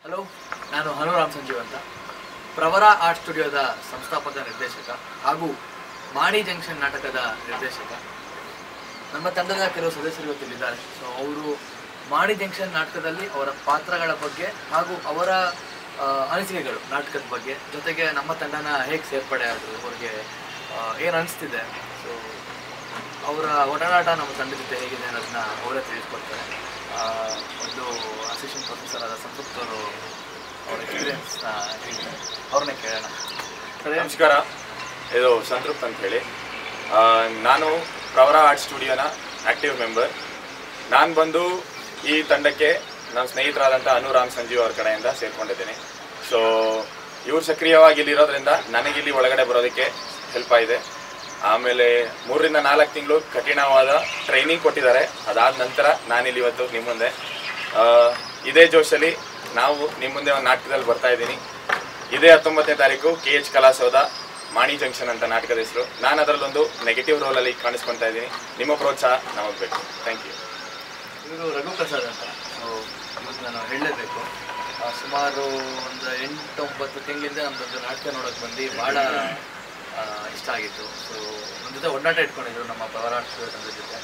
Hello, ನಾನು ಹನುರಾಮ್ ಸಂಜೀವ್ ಅಂತ, ಪ್ರವರ art ಸ್ಟುಡಿಯೋದ ಸಂಸ್ಥಾಪಕ ನಿರ್ದೇಶಕ ಹಾಗೂ ಮಾಣಿ ಜಂಕ್ಷನ್ ನಾಟಕದ ನಿರ್ದೇಶಕ. ನಮ್ಮ ತಂಡದ ಕೆಲವು ಸದಸ್ಯರು ಗೊತ್ತಿದ್ದಾರೆ. ಸೊ ಅವರು ಮಾಣಿ ಜಂಕ್ಷನ್ ನಾಟಕದಲ್ಲಿ ಅವರ ಪಾತ್ರಗಳ ಬಗ್ಗೆ ಹಾಗೂ ಅವರ ಅನಿಸಿಕೆಗಳು ನಾಟಕದ ಬಗ್ಗೆ, ಜೊತೆಗೆ ನಮ್ಮ ತಂಡನ ಹೇಗೆ ಸೇರ್ಪಡೆ ಆದರು, ಅವ್ರಿಗೆ ಏನು ಅನಿಸ್ತಿದೆ, ಸೊ ಅವರ ಒಡನಾಟ ನಮ್ಮ ತಂಡದ ಜೊತೆ ಹೇಗಿದೆ ಅನ್ನೋದನ್ನ ಅವರೇ ತಿಳಿಸ್ಕೊಡ್ತಾರೆ. ಒಂದು ಅಸಿಸ್ಟೆಂಟ್ ಪ್ರೊಫೆಸರ್ ಆದ ಸಂತೃಪ್ತ ಅವರು ಅವ್ರ ಎಕ್ಸ್ಪೀರಿಯನ್ಸ್ನ ಹೇಳ್ತಾರೆ, ಅವ್ರನ್ನೇ ಕೇಳೋಣ. ನಮಸ್ಕಾರ, ಇದು ಸಂತೃಪ್ತ ಅಂತ ಹೇಳಿ. ನಾನು ಪ್ರವರ ಆರ್ಟ್ ಸ್ಟುಡಿಯೋನ ಆ್ಯಕ್ಟಿವ್ ಮೆಂಬರ್. ನಾನು ಬಂದು ಈ ತಂಡಕ್ಕೆ ನಮ್ಮ ಸ್ನೇಹಿತರಾದಂಥ ಹನುರಾಮ್ ಸಂಜೀವ್ ಅವ್ರ ಕಡೆಯಿಂದ ಸೇರ್ಕೊಂಡಿದ್ದೀನಿ. ಸೊ ಇವ್ರು ಸಕ್ರಿಯವಾಗಿ ಇಲ್ಲಿರೋದ್ರಿಂದ ನನಗಿಲ್ಲಿ ಒಳಗಡೆ ಬರೋದಕ್ಕೆ ಹೆಲ್ಪ್ ಆಗಿದೆ. ಆಮೇಲೆ 3 ರಿಂದ 4 ತಿಂಗಳು ಕಠಿಣವಾದ ಟ್ರೈನಿಂಗ್ ಕೊಟ್ಟಿದ್ದಾರೆ. ಅದಾದ ನಂತರ ನಾನಿಲ್ಲಿ ಇವತ್ತು ನಿಮ್ಮ ಮುಂದೆ ಇದೇ ಜೋಶಲ್ಲಿ ನಾವು ನಿಮ್ಮ ಮುಂದೆ ಒಂದು ನಾಟಕದಲ್ಲಿ ಬರ್ತಾ ಇದ್ದೀನಿ. ಇದೇ 19ನೇ ತಾರೀಕು KH ಕಲಾಸೌಧ ಮಾಣಿ ಜಂಕ್ಷನ್ ಅಂತ ನಾಟಕದ ಹೆಸರು. ನಾನು ಅದರಲ್ಲೊಂದು ನೆಗೆಟಿವ್ ರೋಲಲ್ಲಿ ಕಾಣಿಸ್ಕೊತಾ ಇದ್ದೀನಿ. ನಿಮ್ಮ ಪ್ರೋತ್ಸಾಹ ನಮಗೆ ಬೇಕು. Thank you. ಇವರು ರಘುಪ್ರಸಾದ್ ಅಂತ. ಸೊ ಇವತ್ತು ನಾನು ಹೇಳಲೇಬೇಕು, ಸುಮಾರು ಒಂದು 8-9 ತಿಂಗಳಿಂದ ನಮ್ಮದೊಂದು ನಾಟಕ ನೋಡೋಕೆ ಬಂದು ಭಾಳ ಇಷ್ಟ ಆಗಿತ್ತು. ಸೊ ನನ್ನ ಜೊತೆ ಒಡನಾಟ ಇಟ್ಕೊಂಡಿದ್ರು ನಮ್ಮ ಪ್ರವರ ಆರ್ಟ್ ಸ್ಟುಡಿಯೋ ತಂಡದ ಜೊತೆ.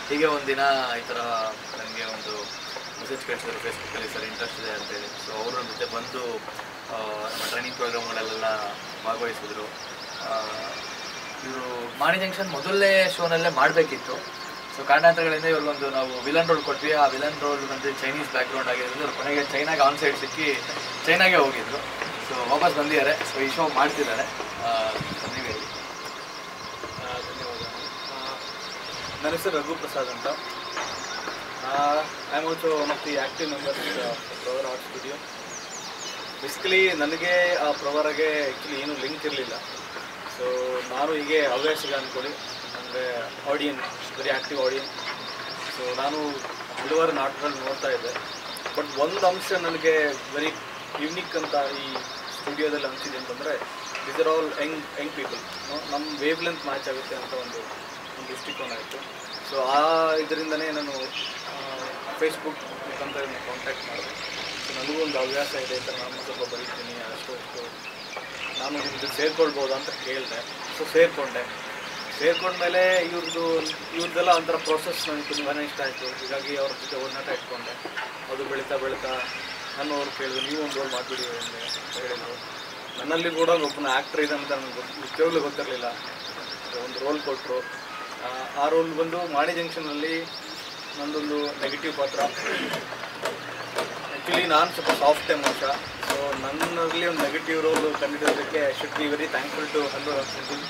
ಹೀಗೆ ಒಂದಿನ ಈ ಥರ ನನಗೆ ಒಂದು ಮೆಸೇಜ್ ಕಳಿಸಿದ್ರು ಫೇಸ್ಬುಕ್ಕಲ್ಲಿ, ಸರ್ ಇಂಟ್ರೆಸ್ಟ್ ಇದೆ ಅಂತೇಳಿ. ಸೊ ಅವರು ನನ್ನ ಜೊತೆ ಬಂದು ನಮ್ಮ ಟ್ರೈನಿಂಗ್ ಪ್ರೋಗ್ರಾಮ್ಗಳಲ್ಲೆಲ್ಲ ಭಾಗವಹಿಸಿದ್ರು. ಇವರು ಮಾಣಿ ಜಂಕ್ಷನ್ ಮೊದಲನೇ ಶೋನಲ್ಲೇ ಮಾಡಬೇಕಿತ್ತು. ಸೊ ಕಾರಣಾಂತರಗಳಿಂದ ಇವ್ರಿಗೊಂದು ನಾವು ವಿಲನ್ ರೋಲ್ ಕೊಟ್ವಿ. ಆ ವಿಲನ್ ರೋಲ್ ಬಂದು ಚೈನೀಸ್ ಬ್ಯಾಕ್ಗ್ರೌಂಡ್ ಆಗಿರೋದು. ಅವ್ರು ಕೊನೆಗೆ ಚೈನಾಗೆ ಆನ್ ಸೈಡ್ ಸಿಕ್ಕಿ ಚೈನಾಗೆ ಹೋಗಿದ್ರು. ಸೊ ವಾಪಸ್ ಬಂದಿದ್ದಾರೆ. ಸೊ ಈ ಶೋ ಮಾಡ್ತಿದ್ದಾರೆ. ನೀವೇ ಹೇಳಿ. ಧನ್ಯವಾದ. ನನ್ನ ಹೆಸರು ರಘುಪ್ರಸಾದ್ ಅಂತ. I am also one of the active members Pravara art studio. Basically ನನಗೆ ಆ ಪ್ರವರಗೆ ಆ್ಯಕ್ಚುಲಿ ಏನೂ ಲಿಂಕ್ ಇರಲಿಲ್ಲ. ಸೊ ನಾನು ಹೀಗೆ ಹವ್ಯಾಸಿಗ ಅಂದ್ಕೊಳ್ಳಿ, ಅಂದರೆ audience, very active audience. So ನಾನು ಹಲವಾರು ನಾಟಕಗಳು ನೋಡ್ತಾ ಇದ್ದೆ. ಬಟ್ ಒಂದು ಅಂಶ ನನಗೆ ವೆರಿ ಯುನಿಕ್ ಅಂತ ಈ ಸ್ಟುಡಿಯೋದಲ್ಲಿ ಅನಿಸಿದೆ ಅಂತಂದರೆ, these are all Young people. ನಮ್ಮ ವೇವ್ ಲೆಂತ್ ಮ್ಯಾಚ್ ಆಗುತ್ತೆ ಅಂತ ಒಂದು ದೃಷ್ಟಿಕೋನ ಆಯಿತು. ಸೊ ಆ ಇದರಿಂದನೇ ನಾನು ಫೇಸ್ಬುಕ್ ಮುಖಾಂತರ ಕಾಂಟ್ಯಾಕ್ಟ್ ಮಾಡಿದೆ. ಸೊ ನನಗೂ ಒಂದು ಹವ್ಯಾಸ ಇದೆ, ಈ ಥರ ನಾನು ಸ್ವಲ್ಪ ಬರೀತೀನಿ, ಅಷ್ಟು ನಾನು ಇದು ಸೇರ್ಕೊಳ್ಬೋದು ಅಂತ ಕೇಳಿದೆ. ಸೊ ಸೇರ್ಕೊಂಡ್ಮೇಲೆ ಇವ್ರದ್ದೆಲ್ಲ ಒಂಥರ ಪ್ರೋಸೆಸ್ ನನಗೆ ತುಂಬಾ ಇಷ್ಟ ಆಯಿತು. ಹೀಗಾಗಿ ಅವ್ರ ಜೊತೆ ಒಡನಾಟ ಇಟ್ಕೊಂಡೆ. ಅದು ಬೆಳೀತಾ ನಾನು ಅವ್ರು ಕೇಳಿದ್ರು, ನೀವು ಒಂದು ರೋಲ್ ಮಾಡಿಬಿಡಿ ಅಂತ ಹೇಳಿದರು. ನನ್ನಲ್ಲಿ ಕೂಡ ಒಬ್ಬನ ಆ್ಯಕ್ಟ್ರ್ ಇದೆ ಅಂತ ನನಗೆ ನಿಜವಾಗ್ಲೂ ಗೊತ್ತಿರಲಿಲ್ಲ. ಒಂದು ರೋಲ್ ಕೊಟ್ಟರು. ಆ ರೋಲ್ ಬಂದು ಮಾಣಿ ಜಂಕ್ಷನಲ್ಲಿ ನಂದೊಂದು ನೆಗೆಟಿವ್ ಪಾತ್ರ. ಆ್ಯಕ್ಚುಲಿ ನಾನು ಸ್ವಲ್ಪ ಸಾಫ್ಟ್ ಮನುಷ್ಯ. ಸೊ ನನ್ನಲ್ಲಿ ಒಂದು ನೆಗೆಟಿವ್ ರೋಲ್ ಕಂಡಿದ್ದಕ್ಕೆ I should be very thankful to Hanuram Sanjeev.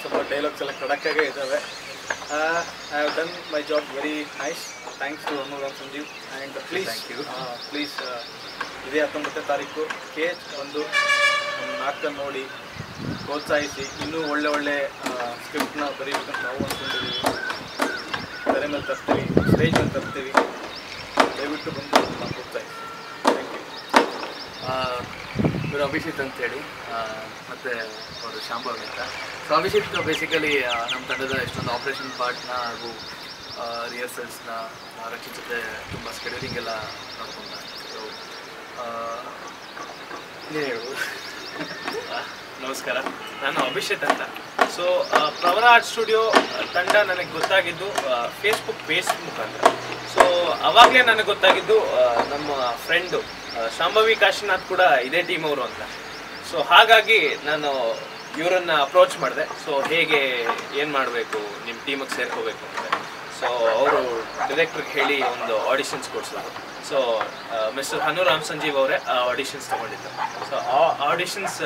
ಸ್ವಲ್ಪ ಡೈಲಾಗ್ಸ್ ಎಲ್ಲ ಖಡಕ್ಕಾಗೇ ಇದ್ದಾವೆ. I have done my job very nice. Thanks to Hanuram Sanjeev. And please ಇದೇ 19ನೇ ತಾರೀಕು KH ಒಂದು ನಾಟಕ ನೋಡಿ ಪ್ರೋತ್ಸಾಹಿಸಿ. ಇನ್ನೂ ಒಳ್ಳೆ ಸ್ಕ್ರಿಪ್ಟ್ನ ಬರೀಬೇಕಂತ ನಾವು ಅಂದ್ಕೊಂಡಿದ್ದೀವಿ. ತೆರೆ ಮೇಲೆ ತರ್ತೀವಿ, ಸ್ಟೇಜ್ ಮೇಲೆ ತರ್ತೀವಿ. ದಯವಿಟ್ಟು ಬಂದು ನಾವು ಪ್ರೋತ್ಸಾಹಿಸಿ. Thank you. ಇವರು ಅಭಿಷೇಕ್ ಅಂತೇಳಿ, ಮತ್ತು ಅವರು ಶಾಂಭವಿ ಅಂತ. ಸೊ ಅಭಿಷೇಕ್ ಬೇಸಿಕಲಿ ನಮ್ಮ ತಂಡದ ಎಷ್ಟೊಂದು ಆಪ್ರೇಷನ್ ಪಾರ್ಟ್ನ ಹಾಗೂ ರಿಹರ್ಸಲ್ಸ್ನ ರಕ್ಷಿತ ಜೊತೆ ತುಂಬ ಸ್ಕೆಡ್ಯೂಲಿಂಗ್ ಎಲ್ಲ ನೋಡ್ಕೊಂಡ. ಸೊ ನೀನು ಹೇಳ್ಬೋದು. ನಮಸ್ಕಾರ, ನಾನು ಅಭಿಷೇಕ್ ಅಂತ. ಸೊ ಪ್ರವರ ಆರ್ಟ್ ಸ್ಟುಡಿಯೋ ತಂಡ ನನಗೆ ಗೊತ್ತಾಗಿದ್ದು ಫೇಸ್ಬುಕ್ ಪೇಜ್ ಮುಖಾಂತರ. ಸೊ ಅವಾಗಲೇ ನನಗೆ ಗೊತ್ತಾಗಿದ್ದು ನಮ್ಮ ಫ್ರೆಂಡು ಶಾಂಭವಿ ಕಾಶಿನಾಥ್ ಕೂಡ ಇದೇ ಟೀಮ್ ಅವರು ಅಂತ. ಸೊ ಹಾಗಾಗಿ ನಾನು ಇವರನ್ನು ಅಪ್ರೋಚ್ ಮಾಡಿದೆ. ಸೊ ಹೇಗೆ ಏನು ಮಾಡಬೇಕು, ನಿಮ್ಮ ಟೀಮಿಗೆ ಸೇರ್ಕೋಬೇಕು ಅಂತ. ಸೊ ಅವರು ಡೈರೆಕ್ಟ್ರಿಗೆ ಹೇಳಿ ಒಂದು ಆಡಿಷನ್ಸ್ ಕೊಡಿಸಿದ್ರು. ಸೊ ಮಿಸ್ಟರ್ ಹನುರಾಮ್ ಸಂಜೀವ್ ಅವರೇ ಆ ಆಡಿಷನ್ಸ್ ತೊಗೊಂಡಿದ್ದು. ಸೊ ಆ ಆಡಿಷನ್ಸ್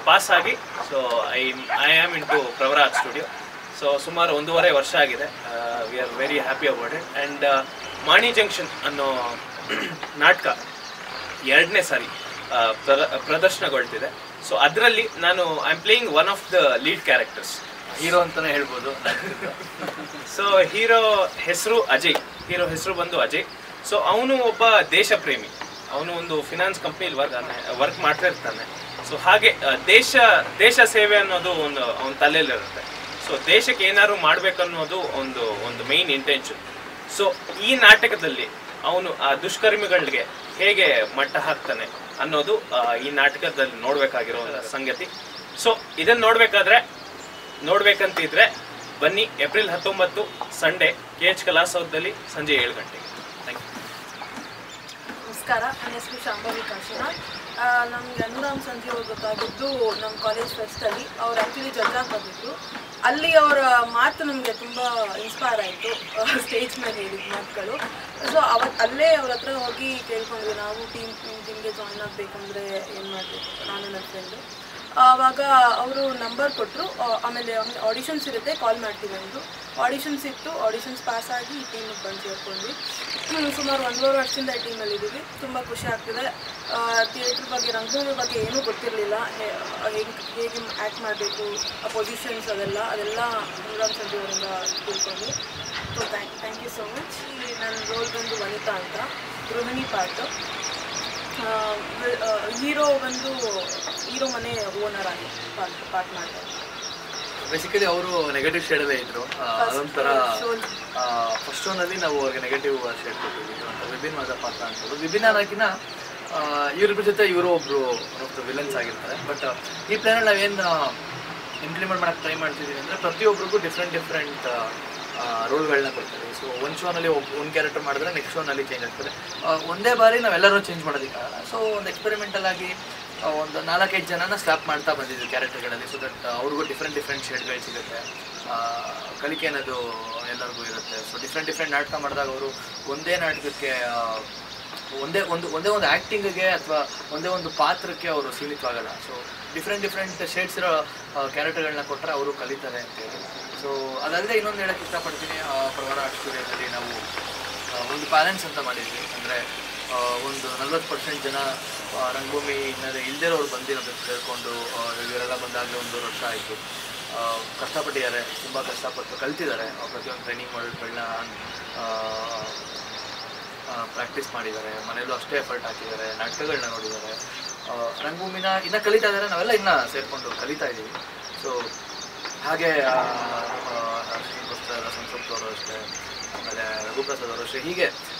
ಪಾಸ್ ಆಗಿ so I am in to Pravara art studio. So ಸುಮಾರು 1.5 ವರ್ಷ ಆಗಿದೆ. We are very happy about it. And Mani junction ಅನ್ನೋ ನಾಟಕ 2ನೇ ಸಾರಿ ಪ್ರದರ್ಶನಗೊಳ್ತಿದೆ. ಸೊ ಅದರಲ್ಲಿ ನಾನು I am playing one of the lead characters. Hero ಅಂತಲೇ ಹೇಳ್ಬೋದು. ಸೊ ಹೀರೋ ಹೆಸರು ಅಜಯ್. ಹೀರೋ ಹೆಸರು ಬಂದು ಅಜಯ್. ಸೊ ಅವನು ಒಬ್ಬ ದೇಶ ಪ್ರೇಮಿ. ಅವನು ಒಂದು ಫಿನಾನ್ಸ್ ಕಂಪ್ನಿಲಿ ವರ್ಕ್ ಮಾಡ್ತಾ ಇರ್ತಾನೆ. ಸೊ ಹಾಗೆ ದೇಶ ಸೇವೆ ಅನ್ನೋದು ಅವನ ತಲೆಯಲ್ಲಿರುತ್ತೆ. ಸೊ ದೇಶಕ್ಕೆ ಏನಾದ್ರು ಮಾಡಬೇಕನ್ನೋದು ಒಂದು ಮೇನ್ ಇಂಟೆನ್ಷನ್. ಸೊ ಈ ನಾಟಕದಲ್ಲಿ ಅವನು ಆ ದುಷ್ಕರ್ಮಿಗಳಿಗೆ ಹೇಗೆ ಮಟ್ಟ ಹಾಕ್ತಾನೆ ಅನ್ನೋದು ಈ ನಾಟಕದಲ್ಲಿ ನೋಡ್ಬೇಕಾಗಿರೋ ಸಂಗತಿ. ಸೊ ಇದನ್ನ ನೋಡ್ಬೇಕಂತಿದ್ರೆ ಬನ್ನಿ, ಏಪ್ರಿಲ್ 19 ಸಂಡೇ KH ಕಲಾಸೌಧದಲ್ಲಿ ಸಂಜೆ 7 ಗಂಟೆಗೆ. Thank you. ನಮಸ್ಕಾರ, ನನ್ನ ಹೆಸರು ಶಾಂಭವಿ ಕಾಶಿನಾಥ್. ನಮಗೆ ಅನುರಾಮ್ ಸಂಜೀವ್ ಅವ್ರು ಗೊತ್ತಾಗಿದ್ದು ನಮ್ಮ ಕಾಲೇಜ್ ಫೆಸ್ಟಲ್ಲಿ. ಅವ್ರು ಆ್ಯಕ್ಚುಲಿ ಜಡ್ಜಾಗಿ ಬಂದಿದ್ರು. ಅಲ್ಲಿ ಅವರ ಮಾತು ನಮಗೆ ತುಂಬ ಇನ್ಸ್ಪೈರ್ ಆಯಿತು, ಸ್ಟೇಜ್ ಮೇಲೆ ಹೇಳಿದ ಮಾತುಗಳು. ಸೊ ಅಲ್ಲೇ ಅವ್ರ ಹತ್ರ ಹೋಗಿ ಕೇಳ್ಕೊಂಡ್ವಿ, ನಾವು ಟೀಮ್ಗೆ ಜಾಯ್ನ್ ಆಗಬೇಕಂದ್ರೆ ಏನು ಮಾಡಬೇಕು, ನಾನು ನನ್ನ ಫ್ರೆಂಡು. ಆವಾಗ ಅವರು ನಂಬರ್ ಕೊಟ್ಟರು. ಆಮೇಲೆ ಆಡಿಷನ್ಸ್ ಇರುತ್ತೆ, ಕಾಲ್ ಮಾಡ್ತೀವಿ ಅಂದರು. ಆಡಿಷನ್ಸ್ ಇತ್ತು, ಆಡಿಷನ್ಸ್ ಪಾಸ್ ಆಗಿ ಈ ಟೀಮಿಗೆ ಬಂದು ಸೇರ್ಕೊಂಡ್ವಿ. ಸುಮಾರು 1.5 ವರ್ಷದಿಂದ ಈ ಟೀಮಲ್ಲಿ ಇದ್ದೀವಿ. ತುಂಬ ಖುಷಿ ಆಗ್ತಿದೆ. ಥಿಯೇಟ್ರ್ ಬಗ್ಗೆ, ರಂಗಭೂಮಿ ಬಗ್ಗೆ ಏನೂ ಗೊತ್ತಿರಲಿಲ್ಲ, ಹೇಗೆ ಆ್ಯಕ್ಟ್ ಮಾಡಬೇಕು, ಪೊಸಿಷನ್ಸ್ ಅದೆಲ್ಲ ಅನುರಾಮ್ ಸಂಜೀವ್ ಅವರಿಂದ ತಿಳ್ಕೊಂಡ್ವಿ. So thank you so much. ನನ್ನ ರೋಲ್ ಬಂದು ವನಿತಾ ಅಂತ, ಗೃಹಿಣಿ ಪಾರ್ಟು. ಹೀರೋ ಮನೆ ಓನರ್ ಆಗಿ ಪಾರ್ಟ್ ಮಾಡ್ತಾರೆ. ಬೇಸಿಕಲಿ ಅವರು ನೆಗೆಟಿವ್ ಶೇಡಲ್ಲೇ ಇದ್ರು. ಅದೊಂಥರ ಫಸ್ಟ್ ಶೋನಲ್ಲಿ ನಾವು ಅವ್ರಿಗೆ ನೆಗೆಟಿವ್ ಶೇಡ್ ಕೊಟ್ಟಿದ್ವಿ ಅಂತ ವಿಭಿನ್ನ ಆದ ಪಾತ್ರ ಅನ್ಸೋದು. ವಿಭಿನ್ನ ಅನ್ನೋಕ್ಕಿಂತ ಇವ್ರಿಬ್ರ ಜೊತೆ ಇವರು ಒಬ್ರು ವಿಲನ್ಸ್ ಆಗಿರ್ತಾರೆ. ಬಟ್ ಈ ಪ್ಲಾನಲ್ಲಿ ನಾವೇನು ಇಂಪ್ಲಿಮೆಂಟ್ ಮಾಡೋಕ್ಕೆ ಟ್ರೈ ಮಾಡ್ತಿದ್ದೀವಿ ಅಂದರೆ ಪ್ರತಿಯೊಬ್ಬರಿಗೂ ಡಿಫ್ರೆಂಟ್ ರೋಲ್ಗಳನ್ನ ಕೊಡ್ತೀವಿ. ಸೊ ಒಂದು ಶೋನಲ್ಲಿ ಒಂದು ಕ್ಯಾರೆಕ್ಟರ್ ಮಾಡಿದ್ರೆ ನೆಕ್ಸ್ಟ್ ಶೋನಲ್ಲಿ ಚೇಂಜ್ ಆಗ್ತದೆ. ಒಂದೇ ಬಾರಿ ನಾವೆಲ್ಲರೂ ಚೇಂಜ್ ಮಾಡೋದಕ್ಕಾಗಲ್ಲ. ಸೊ ಒಂದು ಎಕ್ಸ್ಪೆರಿಮೆಂಟಲ್ ಆಗಿ ಒಂದು 4-5 ಜನನ ಸ್ಲ್ಯಾಪ್ ಮಾಡ್ತಾ ಬಂದಿದ್ವಿ ಕ್ಯಾರೆಕ್ಟರ್ಗಳಲ್ಲಿ. ಸೊ ದಟ್ ಅವ್ರಿಗೂ ಡಿಫ್ರೆಂಟ್ ಶೇಡ್ಗಳು ಸಿಗುತ್ತೆ, ಕಲಿಕೆ ಅನ್ನೋದು ಎಲ್ಲರಿಗೂ ಇರುತ್ತೆ. ಸೊ ಡಿಫ್ರೆಂಟ್ ನಾಟಕ ಮಾಡಿದಾಗ ಅವರು ಒಂದೇ ನಾಟಕಕ್ಕೆ ಒಂದೇ ಒಂದು ಆ್ಯಕ್ಟಿಂಗಿಗೆ ಅಥವಾ ಒಂದೇ ಒಂದು ಪಾತ್ರಕ್ಕೆ ಅವರು ಸೀಮಿತವಾಗಲ್ಲ. ಸೊ ಡಿಫ್ರೆಂಟ್ ಶೇಡ್ಸ್ ಇರೋ ಕ್ಯಾರೆಕ್ಟರ್ಗಳನ್ನ ಕೊಟ್ಟರೆ ಅವರು ಕಲಿತಾರೆ ಅಂತೇಳಿ. ಸೊ ಅದಲ್ಲದೆ ಇನ್ನೊಂದು ಹೇಳೋಕ್ಕೆ ಇಷ್ಟಪಡ್ತೀನಿ, ಪ್ರವರ ಆರ್ಟ್ ಸ್ಟುಡಿಯೋದಲ್ಲಿ ನಾವು ಒಂದು ಬ್ಯಾಲೆನ್ಸ್ ಅಂತ ಮಾಡಿದ್ವಿ. ಅಂದರೆ ಒಂದು 40% ಜನ ರಂಗಭೂಮಿ ಹಿನ್ನೆಲೆ ಇಲ್ದಿರೋರು ಬಂದು ನಮಗೆ ಸೇರಿಕೊಂಡು ಇವರೆಲ್ಲ ಬಂದಾಗಲೇ 1.5 ವರ್ಷ ಆಯಿತು. ಕಷ್ಟಪಟ್ಟಿದ್ದಾರೆ, ತುಂಬ ಕಷ್ಟಪಟ್ಟು ಕಲ್ತಿದ್ದಾರೆ. ಪ್ರತಿಯೊಂದು ಟ್ರೈನಿಂಗ್ ಮಾಡೋದನ್ನ ಪ್ರಾಕ್ಟೀಸ್ ಮಾಡಿದ್ದಾರೆ, ಮನೆಯಲ್ಲೂ ಅಷ್ಟೇ ಎಫರ್ಟ್ ಹಾಕಿದ್ದಾರೆ, ನಾಟಕಗಳನ್ನ ನೋಡಿದ್ದಾರೆ. ರಂಗಭೂಮಿನ ಇನ್ನೂ ಕಲಿತಾ ಇದ್ದಾರೆ, ನಾವೆಲ್ಲ ಇನ್ನೂ ಸೇರಿಕೊಂಡು ಕಲಿತಾ ಇದ್ದೀವಿ. ಸೊ ಹಾಗೆ ಸಂಸತ್ ಅವರು ಅಷ್ಟೇ, ಆಮೇಲೆ ರಘುಪ್ರಸಾದ್ ಅವರು ಅಷ್ಟೇ. ಹೀಗೆ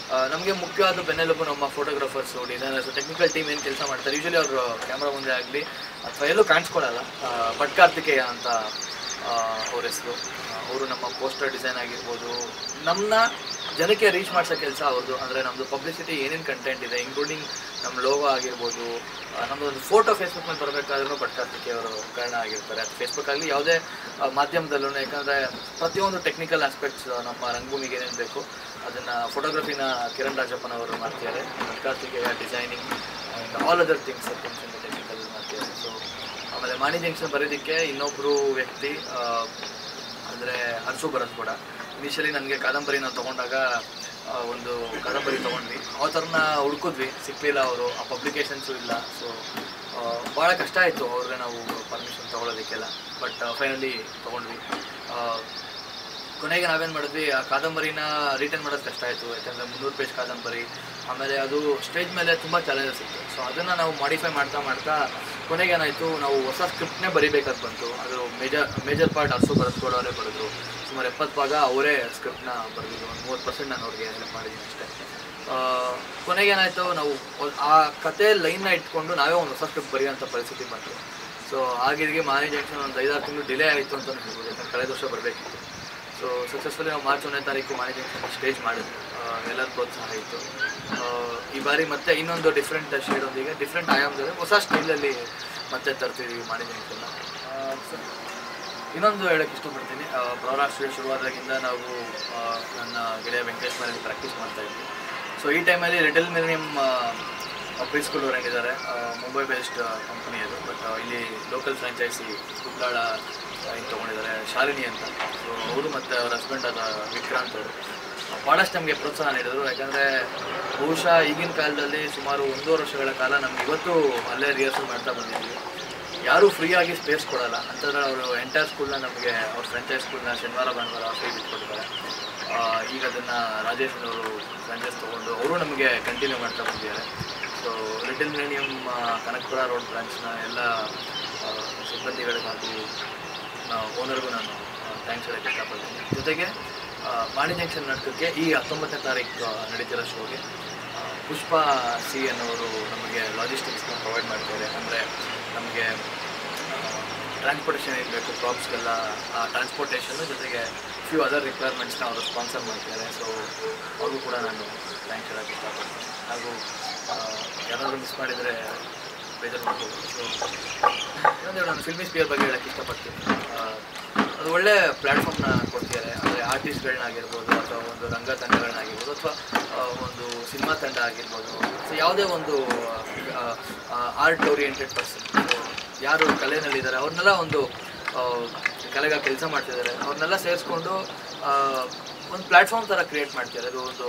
ನಮಗೆ ಮುಖ್ಯವಾದ ಬೆನ್ನೆಲುಬು ನಮ್ಮ ಫೋಟೋಗ್ರಾಫರ್ಸು, ಡಿಸೈನರ್ಸು, ಟೆಕ್ನಿಕಲ್ ಟೀಮ್ ಏನು ಕೆಲಸ ಮಾಡ್ತಾರೆ. ಯೂಶಲಿ ಅವರು ಕ್ಯಾಮ್ರಾ ಮುಂದೆ ಆಗಲಿ ಅಥವಾ ಎಲ್ಲೂ ಕಾಣಿಸ್ಕೊಳ್ಳಲ್ಲ. ಭಟ್ ಕಾರ್ತಿಕೇಯ ಅಂತ ಅವ್ರ ಹೆಸರು. ಅವರು ನಮ್ಮ ಪೋಸ್ಟರ್ ಡಿಸೈನ್ ಆಗಿರ್ಬೋದು, ನಮ್ಮನ್ನ ಜನಕ್ಕೆ ರೀಚ್ ಮಾಡಿಸೋ ಕೆಲಸ ಅವ್ರದ್ದು. ಅಂದರೆ ನಮ್ಮದು ಪಬ್ಲಿಸಿಟಿ ಏನೇನು ಕಂಟೆಂಟ್ ಇದೆ, ಇನ್ಕ್ಲೂಡಿಂಗ್ ನಮ್ಮ ಲೋಗೋ ಆಗಿರ್ಬೋದು, ನಮ್ಮದು ಒಂದು ಫೋಟೋ ಫೇಸ್ಬುಕ್ ಮೇಲೆ ಬರಬೇಕಾದ್ರೂ ಭಟ್ ಕಾರ್ತಿಕೇಯ ಅವರು ಕಾರಣ ಆಗಿರ್ತಾರೆ. ಅದು ಫೇಸ್ಬುಕ್ ಆಗಲಿ ಯಾವುದೇ ಮಾಧ್ಯಮದಲ್ಲೂ. ಯಾಕಂದರೆ ಪ್ರತಿಯೊಂದು ಟೆಕ್ನಿಕಲ್ ಆಸ್ಪೆಕ್ಟ್ಸ್ ನಮ್ಮ ರಂಗಭೂಮಿಗೆ ಏನೇನು ಬೇಕು ಅದನ್ನು ಫೋಟೋಗ್ರಫಿನ ಕಿರಣ್ ರಾಜಪ್ಪನವರು ಮಾಡ್ತಿದ್ದಾರೆ. Bhat Kartikeya designing and all other things technical ಮಾಡ್ತಿದ್ದಾರೆ. ಸೊ ಆಮೇಲೆ ಮಾಣಿ ಜಂಕ್ಷನ್ ಬರೋದಕ್ಕೆ ಇನ್ನೊಬ್ಬರು ವ್ಯಕ್ತಿ ಅಂದರೆ ಹರ್ಷು ಭರತ್ ಕೂಡ. ಇನಿಷಿಯಲಿ ನನಗೆ ಕಾದಂಬರಿ ನಾವು ತೊಗೊಂಡಾಗ ಒಂದು ಕಾದಂಬರಿ ತೊಗೊಂಡ್ವಿ, ಆ ಥರನ ಹುಡ್ಕಿದ್ವಿ, ಸಿಕ್ಕಲಿಲ್ಲ ಅವರು, ಆ ಪಬ್ಲಿಕೇಶನ್ಸು ಇಲ್ಲ. ಸೊ ಭಾಳ ಕಷ್ಟ ಆಯಿತು ಅವ್ರಿಗೆ ನಾವು ಪರ್ಮಿಷನ್ ತೊಗೊಳೋದಕ್ಕೆಲ್ಲ. ಬಟ್ ಫೈನಲಿ ತೊಗೊಂಡ್ವಿ. ಕೊನೆಗೆ ನಾವೇನು ಮಾಡಿದ್ವಿ, ಆ ಕಾದಂಬರಿನ ರಿಟರ್ನ್ ಮಾಡೋದು ಕಷ್ಟ ಆಯಿತು. ಯಾಕಂದರೆ 300 ಪೇಜ್ ಕಾದಂಬರಿ, ಆಮೇಲೆ ಅದು ಸ್ಟೇಜ್ ಮೇಲೆ ತುಂಬ ಚಾಲೆಂಜಸ್ ಇತ್ತು. ಸೊ ಅದನ್ನು ನಾವು ಮಾಡಿಫೈ ಮಾಡ್ತಾ ಕೊನೆಗೆ ಏನಾಯಿತು, ನಾವು ಹೊಸ ಸ್ಕ್ರಿಪ್ಟ್ನೇ ಬರಿಬೇಕಾಗಿ ಬಂತು. ಅದು ಮೇಜರ್ ಪಾರ್ಟ್ ಹರ್ಷು ಭರತ್ಗೌಡ ಅವರೇ ಬರೆದ್ರು. ಸುಮಾರು 70 ಭಾಗ ಅವರೇ ಸ್ಕ್ರಿಪ್ಟ್ನ ಬರೆದಿದ್ದು. ಒಂದು 30% ನಾನು ಅವ್ರಿಗೆ ಹೆಲ್ಪ್ ಮಾಡಿದ್ದೀನಿ ಅಷ್ಟೇ. ಕೊನೆಗೆ ಏನಾಯಿತು, ನಾವು ಆ ಕತೆ ಲೈನ್ನ ಇಟ್ಕೊಂಡು ನಾವೇ ಒಂದು ಹೊಸ ಸ್ಕ್ರಿಪ್ಟ್ ಬರೆಯೋಂಥ ಪರಿಸ್ಥಿತಿ ಬಂತು. ಸೊ ಹಾಗೆ ಮಾಣಿ ಜಂಕ್ಷನ್ ಒಂದು 5-6 ತಿಂಗಳು ಡಿಲೇ ಆಯಿತು ಅಂತ ಹೇಳ್ಬೋದು. ಯಾಕಂದ್ರೆ ಕಳೆದ ವರ್ಷ ಬರಬೇಕಿತ್ತು. ಸೊ ಸಕ್ಸಸ್ಫುಲಿ ನಾವು ಮಾರ್ಚ್ 1ನೇ ತಾರೀಕು ಮಾಣಿ ಜಂಕ್ಷನ್ ಸ್ಟೇಜ್ ಮಾಡಿದ್ವಿ. ಎಲ್ಲರ ಪ್ರೋತ್ಸಾಹ ಇತ್ತು. ಈ ಬಾರಿ ಮತ್ತೆ ಇನ್ನೊಂದು ಡಿಫ್ರೆಂಟ್ ಶೇಡೊಂದಿಗೆ ಡಿಫ್ರೆಂಟ್ ಆಯಾಮದಲ್ಲಿ ಹೊಸ ಸ್ಟೈಲಲ್ಲಿ ಮತ್ತೆ ತರ್ತಿದ್ದೀವಿ ಮಾಣಿ ಜಂಕ್ಷನ್ನ. ಇನ್ನೊಂದು ಹೇಳೋಕ್ಕೆ ಇಷ್ಟಪಡ್ತೀನಿ, ಪ್ರವರ ಆರ್ಟ್ ಸ್ಟುಡಿಯೋ ಶುರುವಾದಾಗಿಂದ ನಾವು ನನ್ನ ಗೆಳೆಯ ವೆಂಕಟೇಶ್ ಮೇಲೆ ಪ್ರಾಕ್ಟೀಸ್ ಮಾಡ್ತಾಯಿದ್ವಿ. ಸೊ ಈ ಟೈಮಲ್ಲಿ ಲಿಟಲ್ ಮಿಲಿನಿಯಮ್ ಪ್ರೀ ಸ್ಕೂಲ್ ಅವ್ರು ಏನಿದ್ದಾರೆ, ಮುಂಬೈ ಬೇಸ್ಡ್ ಕಂಪ್ನಿ ಅದು. ಬಟ್ ಇಲ್ಲಿ ಲೋಕಲ್ ಫ್ರಾಂಚೈಸಿ ಕುಬ್ಲಾಳ ಹಿಂಗೆ ತೊಗೊಂಡಿದ್ದಾರೆ, ಶಾಲಿನಿ ಅಂತ. ಸೊ ಅವರು ಮತ್ತು ಅವ್ರ ಹಸ್ಬೆಂಡ್ ಆದ ವಿಕ್ರಾಂತ್ ಅವರು ಭಾಳಷ್ಟು ನಮಗೆ ಪ್ರೋತ್ಸಾಹ ನೀಡಿದರು. ಯಾಕಂದರೆ ಬಹುಶಃ ಈಗಿನ ಕಾಲದಲ್ಲಿ ಸುಮಾರು 1.5 ವರ್ಷಗಳ ಕಾಲ ನಮ್ಗೆ ಇವತ್ತು ಅಲ್ಲೇ ರಿಹರ್ಸಲ್ ಮಾಡ್ತಾ ಬಂದಿದ್ದೀವಿ. ಯಾರೂ ಫ್ರೀಯಾಗಿ ಸ್ಪೇಸ್ ಕೊಡೋಲ್ಲ. ಅಂತಂದರೆ ಅವರು ಎಂಟೈರ್ ಸ್ಕೂಲ್ನ ನಮಗೆ ಅವ್ರ ಫ್ರಾಂಚೈಸ್ ಸ್ಕೂಲ್ನ ಶನಿವಾರ ಭಾನುವಾರ ಫ್ರೀ ಬಿಟ್ಕೊಟ್ಟಿದ್ದಾರೆ. ಈಗ ಅದನ್ನು ರಾಜೇಶ್ ಅವರು ಫ್ರಾಂಚೈಸ್ ತೊಗೊಂಡು ಅವರು ನಮಗೆ ಕಂಟಿನ್ಯೂ ಮಾಡ್ತಾ ಬಂದಿದ್ದಾರೆ. ಸೊ ಲಿಟಲ್ ಮಿಲಿನಿಯಮ್ ಕನಕಪುರ ರೋಡ್ ಬ್ರಾಂಚ್ನ ಎಲ್ಲ ಸಿಬ್ಬಂದಿಗಳಿಗೂ ಹಾಗೂ ಓನರ್ಗೂ ನಾನು ಥ್ಯಾಂಕ್ಸ್ ಹೇಳೋಕ್ಕೆ ಇಷ್ಟಪಡ್ತೀನಿ. ಜೊತೆಗೆ ಮಾಣಿ ಜಂಕ್ಷನ್ ನಾಟಕಕ್ಕೆ ಈ 19ನೇ ತಾರೀಕು ನಡೀತಿರೋ ಶೋಗೆ ಪುಷ್ಪ ಸಿ ಅನ್ನೋರು ನಮಗೆ ಲಾಜಿಸ್ಟಿಕ್ಸ್ನ ಪ್ರೊವೈಡ್ ಮಾಡ್ತಾರೆ. ಅಂದರೆ ನಮಗೆ ಟ್ರಾನ್ಸ್ಪೋರ್ಟೇಷನ್ ಇರಬೇಕು ಪ್ರಾಪ್ಸ್ಗೆಲ್ಲ, ಆ ಟ್ರಾನ್ಸ್ಪೋರ್ಟೇಷನ್ನು ಜೊತೆಗೆ ಫ್ಯೂ ಅದರ್ ರಿಕ್ವೈರ್ಮೆಂಟ್ಸ್ನ ಅವರು ಸ್ಪಾನ್ಸರ್ ಮಾಡ್ತಾರೆ. ಸೊ ಅವ್ರಿಗೂ ಕೂಡ ನಾನು ಥ್ಯಾಂಕ್ಸ್ ಹೇಳೋಕ್ಕೆ ಇಷ್ಟಪಡ್ತೀನಿ. ಹಾಗೂ ಯಾರಾದರೂ ಮಿಸ್ ಮಾಡಿದರೆ ಬೇಜಾರು ಮಾಡ್ಬೋದು. ಸೊ ಇನ್ನೊಂದು ನಾನು ಫಿಲ್ಮಿ ಸ್ಪಿಯರ್ ಬಗ್ಗೆ ಹೇಳೋಕ್ಕೆ ಇಷ್ಟಪಡ್ತೀನಿ. ಅದು ಒಳ್ಳೆ ಪ್ಲ್ಯಾಟ್ಫಾರ್ಮ್ನ ಕೊಡ್ತಿದ್ದಾರೆ. ಅಂದರೆ ಆರ್ಟಿಸ್ಟ್ಗಳನ್ನಾಗಿರ್ಬೋದು ಅಥವಾ ಒಂದು ರಂಗ ತಂಡಗಳನ್ನಾಗಿರ್ಬೋದು ಅಥವಾ ಒಂದು ಸಿನಿಮಾ ತಂಡ ಆಗಿರ್ಬೋದು. ಸೊ ಯಾವುದೇ ಒಂದು ಆರ್ಟ್ ಓರಿಯೆಂಟೆಡ್ ಪರ್ಸನ್ ಯಾರು ಕಲೆಯಲ್ಲಿದ್ದಾರೆ ಅವ್ರನ್ನೆಲ್ಲ ಒಂದು ಕಲೆಗೆ ಕೆಲಸ ಮಾಡ್ತಿದ್ದಾರೆ, ಅವ್ರನ್ನೆಲ್ಲ ಸೇರಿಸ್ಕೊಂಡು ಒಂದು ಪ್ಲ್ಯಾಟ್ಫಾರ್ಮ್ ಥರ ಕ್ರಿಯೇಟ್ ಮಾಡ್ತಿದ್ದಾರೆ. ಅದು ಒಂದು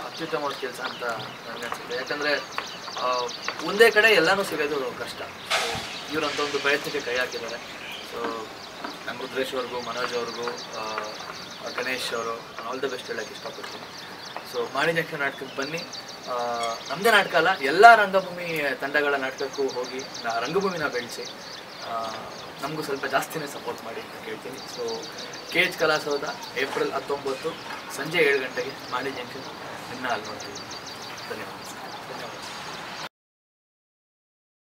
ಅತ್ಯುತ್ತಮವಾದ ಕೆಲಸ ಅಂತ ನನಗೆ ಅನಿಸುತ್ತೆ. ಯಾಕಂದರೆ ಒಂದೇ ಕಡೆ ಎಲ್ಲನೂ ಸಿಗೋದು ಕಷ್ಟ. ಇವರಂಥ ಒಂದು ಪ್ರಯತ್ನಕ್ಕೆ ಕೈ ಹಾಕಿದ್ದಾರೆ. ಸೊ ನಮ್ಮ ರುದ್ರೇಶ್ ಅವ್ರಿಗೂ, ಮನೋಜ್ ಅವ್ರಿಗೂ, ಗಣೇಶ್ ಅವರು ಆಲ್ ದ ಬೆಸ್ಟ್ ಹೇಳೋಕ್ಕೆ ಇಷ್ಟಪಡ್ತೀನಿ. ಸೊ ಮಾಣಿ ಜಂಕ್ಷನ್ ನಾಟಕಕ್ಕೆ ಬನ್ನಿ. ನಮ್ಮದೇ ನಾಟಕ ಅಲ್ಲ, ಎಲ್ಲ ರಂಗಭೂಮಿ ತಂಡಗಳ ನಾಟಕಕ್ಕೂ ಹೋಗಿ ರಂಗಭೂಮಿನ ಬೆಳೆಸಿ ನಮಗೂ ಸ್ವಲ್ಪ ಜಾಸ್ತಿನೇ ಸಪೋರ್ಟ್ ಮಾಡಿ ಅಂತ ಕೇಳ್ತೀನಿ. ಸೊ KH ಕಲಾಸೌಧ ಏಪ್ರಿಲ್ 19 ಸಂಜೆ 7 ಗಂಟೆಗೆ ಮಾಣಿ ಜಂಕ್ಷನ್. ಇನ್ನು ಅಲ್ಲಿ ನೋಡ್ತೀವಿ. ಧನ್ಯವಾದ.